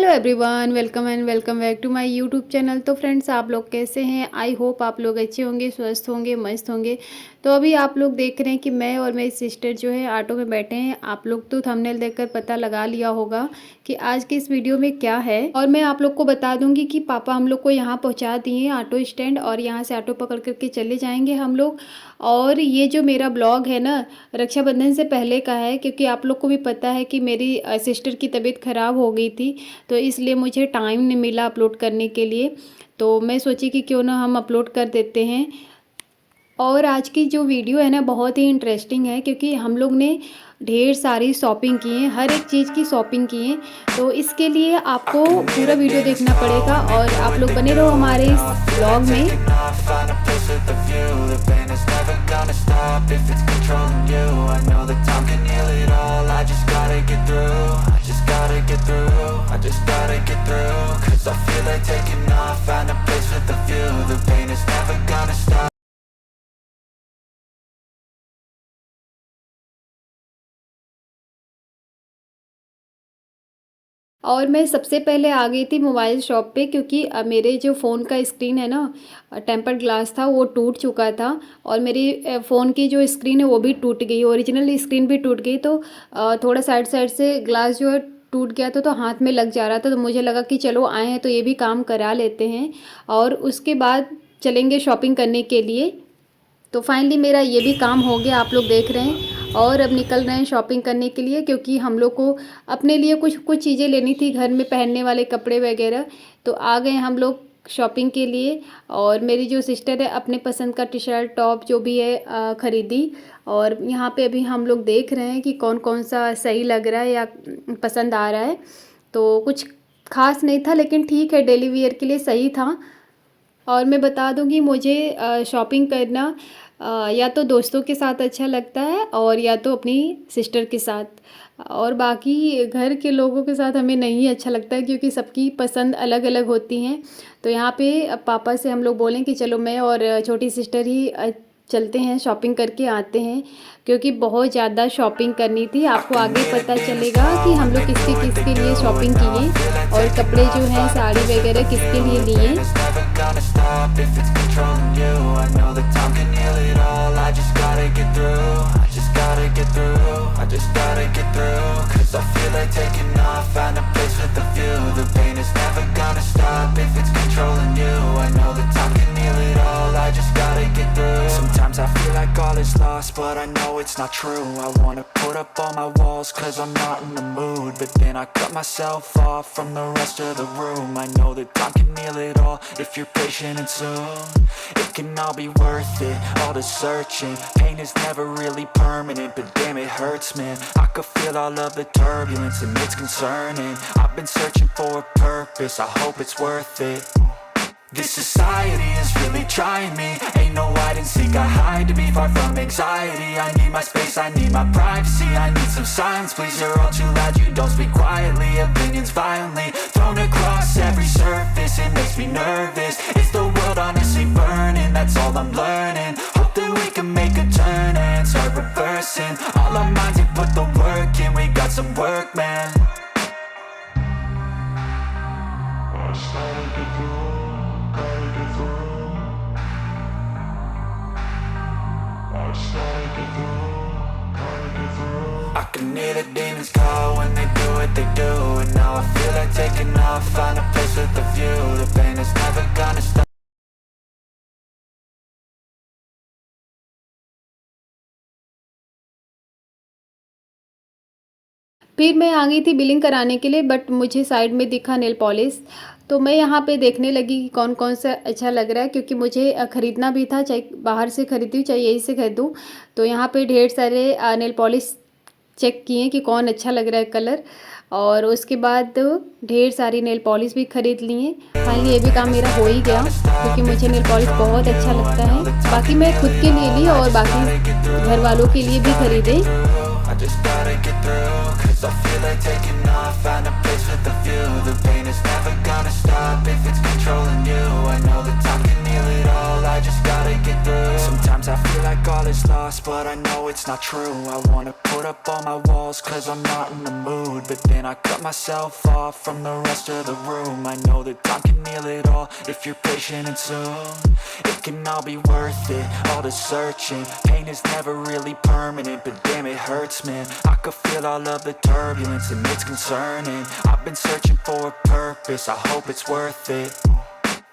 Everyone, welcome and welcome back to my YouTube channel. तो friends, आप लोग कैसे हैं? आई होप आप लोग अच्छे होंगे, स्वस्थ होंगे, मस्त होंगे। तो अभी आप लोग देख रहे हैं कि मैं और मेरी सिस्टर जो है ऑटो में बैठे हैं। आप लोग तो थंबनेल देखकर पता लगा लिया होगा कि आज के इस वीडियो में क्या है। और मैं आप लोग को बता दूंगी कि पापा हम लोग को यहाँ पहुँचा दिए ऑटो स्टैंड, और यहाँ से ऑटो पकड़ करके चले जाएंगे हम लोग। और ये जो मेरा ब्लॉग है ना, रक्षाबंधन से पहले का है, क्योंकि आप लोग को भी पता है कि मेरी सिस्टर की तबीयत ख़राब हो गई थी, तो इसलिए मुझे टाइम नहीं मिला अपलोड करने के लिए। तो मैं सोची कि क्यों ना हम अपलोड कर देते हैं। और आज की जो वीडियो है ना, बहुत ही इंटरेस्टिंग है, क्योंकि हम लोग ने ढेर सारी शॉपिंग की है, हर एक चीज़ की शॉपिंग की है। तो इसके लिए आपको पूरा वीडियो देखना पड़ेगा और आप लोग बने रहो हमारे इस ब्लॉग में। और मैं सबसे पहले आ गई थी मोबाइल शॉप पे, क्योंकि मेरे जो फ़ोन का स्क्रीन है ना, टेम्पर्ड ग्लास था, वो टूट चुका था। और मेरी फ़ोन की जो स्क्रीन है वो भी टूट गई, ओरिजिनल स्क्रीन भी टूट गई। तो थोड़ा साइड साइड से ग्लास जो है टूट गया था, तो हाथ में लग जा रहा था। तो मुझे लगा कि चलो आए हैं तो ये भी काम करा लेते हैं, और उसके बाद चलेंगे शॉपिंग करने के लिए। तो फाइनली मेरा ये भी काम हो गया, आप लोग देख रहे हैं। और अब निकल रहे हैं शॉपिंग करने के लिए, क्योंकि हम लोग को अपने लिए कुछ कुछ चीज़ें लेनी थी, घर में पहनने वाले कपड़े वगैरह। तो आ गए हम लोग शॉपिंग के लिए। और मेरी जो सिस्टर है अपने पसंद का टी शर्ट टॉप जो भी है ख़रीदी। और यहाँ पे अभी हम लोग देख रहे हैं कि कौन कौन सा सही लग रहा है या पसंद आ रहा है। तो कुछ खास नहीं था, लेकिन ठीक है, डेली वियर के लिए सही था। और मैं बता दूंगी, मुझे शॉपिंग करना या तो दोस्तों के साथ अच्छा लगता है, और या तो अपनी सिस्टर के साथ। और बाकी घर के लोगों के साथ हमें नहीं अच्छा लगता है, क्योंकि सबकी पसंद अलग अलग होती हैं। तो यहाँ पे पापा से हम लोग बोलें कि चलो मैं और छोटी सिस्टर ही चलते हैं, शॉपिंग करके आते हैं, क्योंकि बहुत ज़्यादा शॉपिंग करनी थी। आपको आगे पता चलेगा कि हम लोग किसके किसके लिए शॉपिंग किए, और कपड़े जो हैं साड़ी वगैरह किसके लिए लिए। Sometimes I feel like all is lost, but I know it's not true. I wanna put up all my walls, cause I'm not in the mood. But then I cut myself off from the rest of the room. I know that time can heal it all, if you're patient and soon. It can all be worth it, all the searching. Pain is never really permanent, but damn it hurts, man. I could feel all of the turbulence and it's concerning. I've been searching for a purpose, I hope it's worth it. This society is really trying me. Ain't no hide and seek, I hide to be far from anxiety. I need my space, I need my privacy. I need some silence, please, you're all too loud. You don't speak quietly, opinions violently thrown across every surface. It makes me nervous. Is the world honestly burning? That's all I'm learning. Hope that we can make a turn and start reversing all our minds and put the work in. We got some work, man. I can hear the demons call when they do what they do. And now I feel like taking off, find a place with a view. The pain is never gonna stop. फिर मैं आ गई थी billing कराने के लिए, but मुझे side में दिखा नेल पॉलिश। तो मैं यहाँ पे देखने लगी कि कौन कौन सा अच्छा लग रहा है, क्योंकि मुझे ख़रीदना भी था, चाहे बाहर से ख़रीदूँ चाहे यहीं से ख़रीदूँ। तो यहाँ पे ढेर सारे नेल पॉलिश चेक किए कि कौन अच्छा लग रहा है कलर। और उसके बाद ढेर सारी नेल पॉलिश भी ख़रीद लिए। फाइनली ये भी काम मेरा हो ही गया, क्योंकि मुझे नेल पॉलिश बहुत अच्छा लगता है। बाकी मैं खुद के लिए ली और बाकी घर वालों के लिए भी ख़रीदे। I just gotta get through, cause I feel like taking off, find a place with a view. The pain is never gonna stop if it's controlling you. I know that time can heal it all, I just gotta get through. Sometimes I feel like like all is lost, but I know it's not true. I wanna put up all my walls cause I'm not in the mood, but then I cut myself off from the rest of the room. I know that time can heal it all if you're patient and soon it can all be worth it, all the searching. Pain is never really permanent, but damn it hurts, man. I could feel all of the turbulence and it's concerning. I've been searching for a purpose, I hope it's worth it.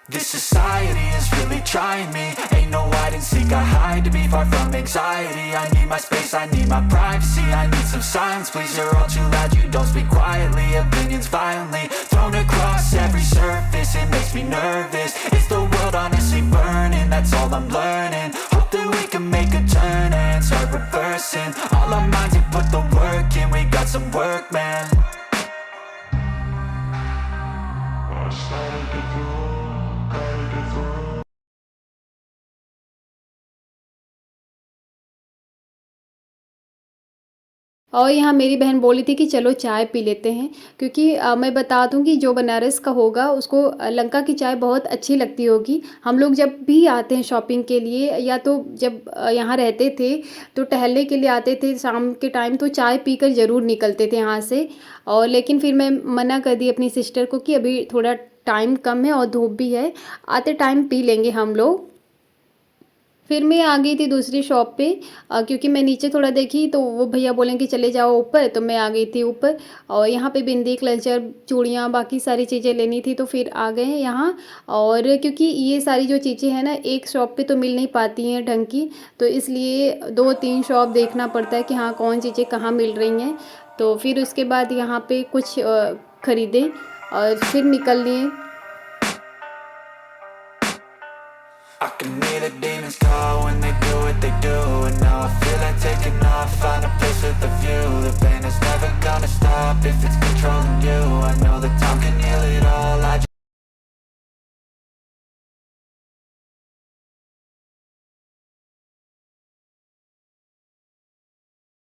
This society is really trying me. Ain't no hide and seek, I hide to be far from anxiety. I need my space, I need my privacy. I need some silence, please, you're all too loud. You don't speak quietly, opinions violently thrown across every surface. It makes me nervous, is the world honestly burning? That's all I'm learning. Hope that we can make a turn and start reversing all our minds and put the work in. We got some work, man. और यहाँ मेरी बहन बोली थी कि चलो चाय P लेते हैं, क्योंकि मैं बता दूँ कि जो बनारस का होगा उसको लंका की चाय बहुत अच्छी लगती होगी। हम लोग जब भी आते हैं शॉपिंग के लिए, या तो जब यहाँ रहते थे तो टहलने के लिए आते थे शाम के टाइम, तो चाय पीकर ज़रूर निकलते थे यहाँ से। और लेकिन फिर मैं मना कर दी अपनी सिस्टर को कि अभी थोड़ा टाइम कम है और धूप भी है, आते टाइम पी लेंगे हम लोग। फिर मैं आ गई थी दूसरी शॉप पे, क्योंकि मैं नीचे थोड़ा देखी तो वो भैया बोले कि चले जाओ ऊपर, तो मैं आ गई थी ऊपर। और यहाँ पे बिंदी, क्लचर, चूड़ियाँ, बाकी सारी चीज़ें लेनी थी, तो फिर आ गए हैं यहाँ। और क्योंकि ये सारी जो चीज़ें हैं ना एक शॉप पे तो मिल नहीं पाती हैं ढंग की, तो इसलिए 2-3 शॉप देखना पड़ता है कि हाँ कौन चीज़ें कहाँ मिल रही हैं। तो फिर उसके बाद यहाँ पे कुछ ख़रीदे और फिर निकल लिए। I can hear the demons call when they do what they do, and now I feel like taking off, find a place with a view. The pain is never gonna stop if it's controlling you. I know that time can heal it all.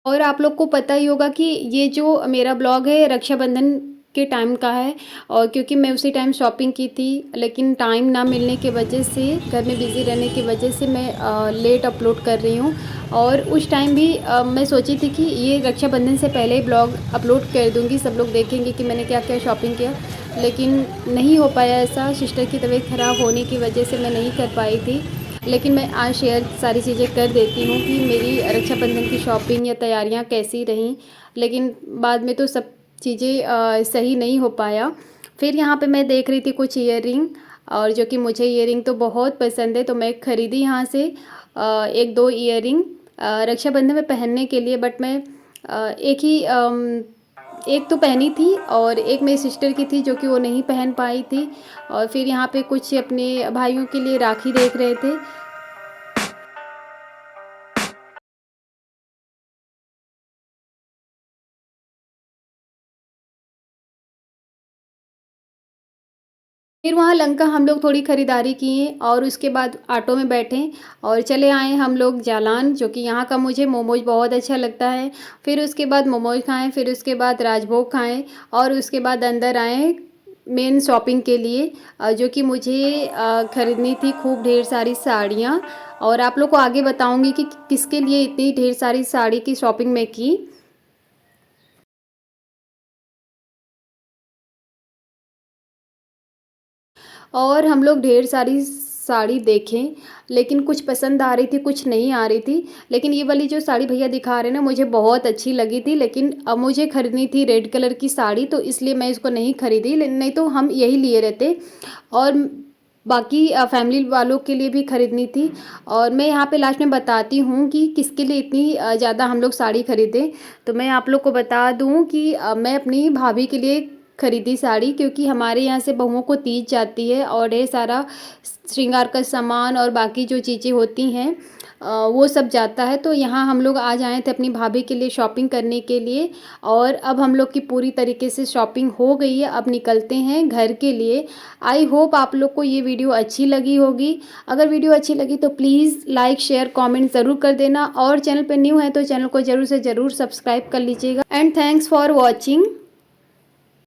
और आप लोग को पता ही होगा कि ये जो मेरा ब्लॉग है रक्षाबंधन के टाइम का है, और क्योंकि मैं उसी टाइम शॉपिंग की थी, लेकिन टाइम ना मिलने की वजह से, घर में बिज़ी रहने की वजह से मैं लेट अपलोड कर रही हूँ। और उस टाइम भी मैं सोची थी कि ये रक्षाबंधन से पहले ही ब्लॉग अपलोड कर दूँगी, सब लोग देखेंगे कि मैंने क्या क्या शॉपिंग किया, लेकिन नहीं हो पाया ऐसा। सिस्टर की तबीयत ख़राब होने की वजह से मैं नहीं कर पाई थी। लेकिन मैं आज शेयर सारी चीज़ें कर देती हूँ कि मेरी रक्षाबंधन की शॉपिंग या तैयारियाँ कैसी रहीं, लेकिन बाद में तो सब चीज़ें सही नहीं हो पाया। फिर यहाँ पे मैं देख रही थी कुछ ईयररिंग, और जो कि मुझे ईयररिंग तो बहुत पसंद है, तो मैं ख़रीदी यहाँ से 1-2 ईयररिंग रक्षाबंधन में पहनने के लिए। बट मैं एक तो पहनी थी और एक मेरी सिस्टर की थी जो कि वो नहीं पहन पाई थी। और फिर यहाँ पे कुछ अपने भाइयों के लिए राखी देख रहे थे। फिर वहाँ लंका हम लोग थोड़ी ख़रीदारी किए और उसके बाद ऑटो में बैठे और चले आए हम लोग जालान, जो कि यहाँ का मुझे मोमोज बहुत अच्छा लगता है। फिर उसके बाद मोमोज खाएं, फिर उसके बाद राजभोग खाएं, और उसके बाद अंदर आए मेन शॉपिंग के लिए, जो कि मुझे ख़रीदनी थी खूब ढेर सारी साड़ियाँ। और आप लोग को आगे बताऊँगी कि किसके लिए इतनी ढेर सारी साड़ी की शॉपिंग मैं की। और हम लोग ढेर सारी साड़ी देखें, लेकिन कुछ पसंद आ रही थी, कुछ नहीं आ रही थी। लेकिन ये वाली जो साड़ी भैया दिखा रहे हैं ना, मुझे बहुत अच्छी लगी थी, लेकिन अब मुझे ख़रीदनी थी रेड कलर की साड़ी, तो इसलिए मैं इसको नहीं ख़रीदी, नहीं तो हम यही लिए रहते। और बाकी फैमिली वालों के लिए भी ख़रीदनी थी। और मैं यहाँ पे लास्ट में बताती हूँ कि किसके लिए इतनी ज़्यादा हम लोग साड़ी ख़रीदे। तो मैं आप लोग को बता दूँ कि मैं अपनी भाभी के लिए ख़रीदी साड़ी, क्योंकि हमारे यहाँ से बहुओं को तीज जाती है और ढेर सारा श्रृंगार का सामान और बाकी जो चीज़ें होती हैं वो सब जाता है। तो यहाँ हम लोग आज आए थे अपनी भाभी के लिए शॉपिंग करने के लिए, और अब हम लोग की पूरी तरीके से शॉपिंग हो गई है। अब निकलते हैं घर के लिए। आई होप आप लोग को ये वीडियो अच्छी लगी होगी। अगर वीडियो अच्छी लगी तो प्लीज़ लाइक, शेयर, कमेंट ज़रूर कर देना, और चैनल पर न्यू है तो चैनल को ज़रूर से ज़रूर सब्सक्राइब कर लीजिएगा। And thanks for watching.